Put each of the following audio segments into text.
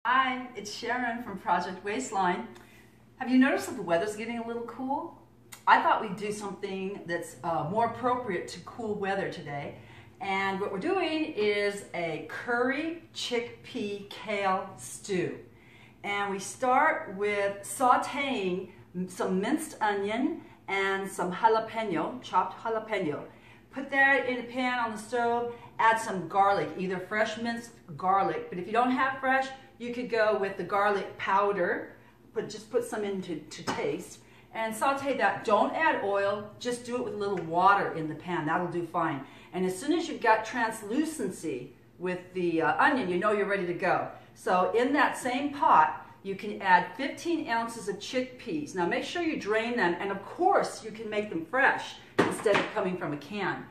Hi, it's Sharon from Project Waistline. Have you noticed that the weather's getting a little cool? I thought we'd do something that's more appropriate to cool weather today. And what we're doing is a curry chickpea kale stew. And we start with sauteing some minced onion and some jalapeno, chopped jalapeno. Put that in a pan on the stove, add some garlic, either fresh minced garlic, but if you don't have fresh, you could go with the garlic powder, just put some in to taste, and saute that. Don't add oil, just do it with a little water in the pan, that'll do fine. And as soon as you've got translucency with the onion, you know you're ready to go. So in that same pot, you can add 15 ounces of chickpeas. Now make sure you drain them, and of course you can make them fresh instead of coming from a can.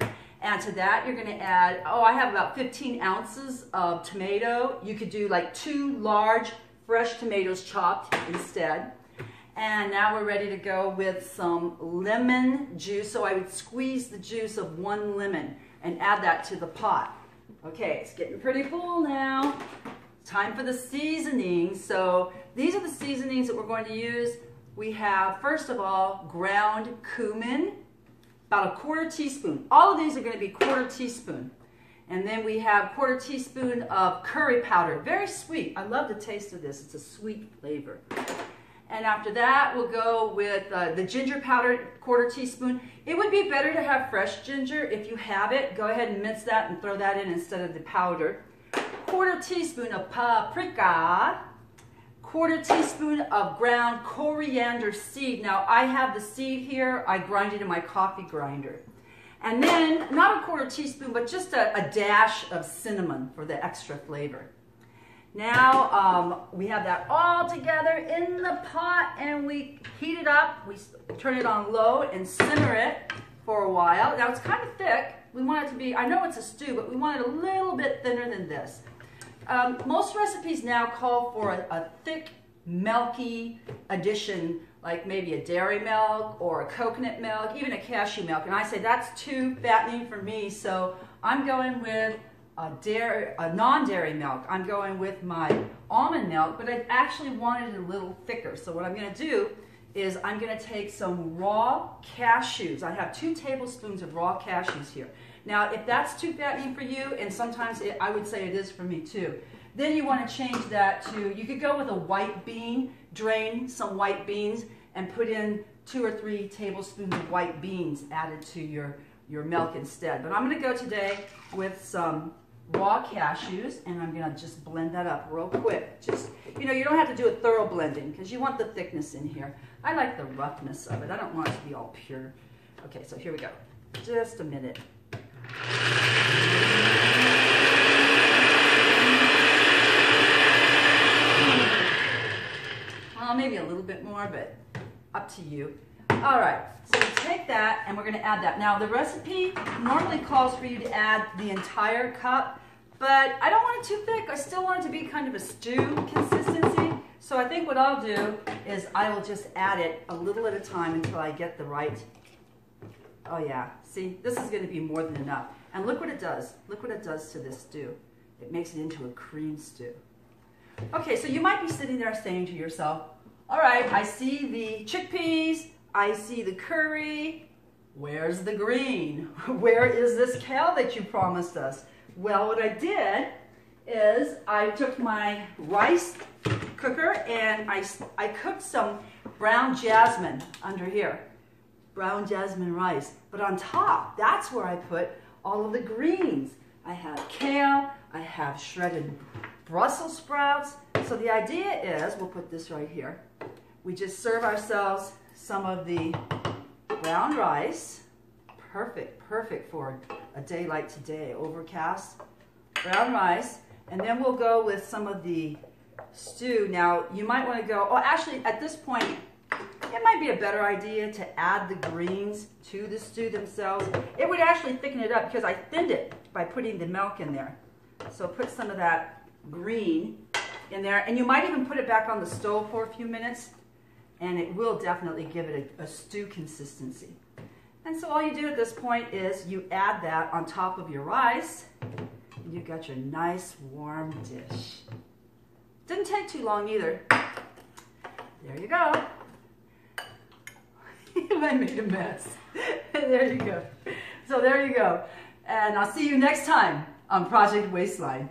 And to that you're going to add, I have about 15 ounces of tomato. You could do like 2 large fresh tomatoes chopped instead. And now we're ready to go with some lemon juice. So I would squeeze the juice of 1 lemon and add that to the pot. Okay, it's getting pretty full now. Time for the seasonings. So these are the seasonings that we're going to use. We have, first of all, ground cumin, about a 1/4 teaspoon. All of these are going to be 1/4 teaspoon. And then we have 1/4 teaspoon of curry powder. Very sweet. I love the taste of this. It's a sweet flavor. And after that, we'll go with the ginger powder, 1/4 teaspoon. It would be better to have fresh ginger. If you have it, go ahead and mince that and throw that in instead of the powder. 1/4 teaspoon of paprika. 1/4 teaspoon of ground coriander seed. Now I have the seed here. I grind it in my coffee grinder. And then, not a 1/4 teaspoon, but just a dash of cinnamon for the extra flavor. Now we have that all together in the pot and we heat it up. We turn it on low and simmer it for a while. Now it's kind of thick. We want it to be, I know it's a stew, but we want it a little bit thinner than this. Most recipes now call for a thick, milky addition, like maybe a dairy milk or a coconut milk, even a cashew milk. And I say that's too fattening for me, so I'm going with a non-dairy milk. I'm going with my almond milk, but I actually wanted it a little thicker. So what I'm going to do is I'm going to take some raw cashews. I have 2 tablespoons of raw cashews here. Now, if that's too fattening for you, and sometimes I would say it is for me too, then you want to change that to, you could go with a white bean, drain some white beans, and put in 2 or 3 tablespoons of white beans added to your milk instead. But I'm going to go today with some raw cashews, and I'm going to just blend that up real quick. Just, you don't have to do a thorough blending because you want the thickness in here. I like the roughness of it. I don't want it to be all pure. Okay, so here we go. Just a minute. Well, maybe a little bit more, but up to you. All right, so we take that and we're going to add that. Now, the recipe normally calls for you to add the entire cup, but I don't want it too thick. I still want it to be kind of a stew consistency. So I think what I'll do is I will just add it a little at a time until I get the right. Oh yeah, see, this is going to be more than enough. And look what it does. Look what it does to this stew. It makes it into a cream stew. Okay, so you might be sitting there saying to yourself, all right, I see the chickpeas, I see the curry, where's the green? Where is this kale that you promised us? Well, what I did is I took my rice cooker and I cooked some brown jasmine under here. Brown jasmine rice. But on top, that's where I put all of the greens. I have kale, I have shredded Brussels sprouts. So the idea is, we'll put this right here, we just serve ourselves some of the brown rice. Perfect, perfect for a day like today, overcast. Brown rice. And then we'll go with some of the stew. Now, you might want to go, actually, at this point, it might be a better idea to add the greens to the stew themselves. It would actually thicken it up because I thinned it by putting the milk in there. So put some of that green in there. And you might even put it back on the stove for a few minutes, and it will definitely give it a stew consistency. And so all you do at this point is you add that on top of your rice, and you've got your nice warm dish. Didn't take too long either. There you go. I made a mess. There you go. So there you go. And I'll see you next time on Project Waistline.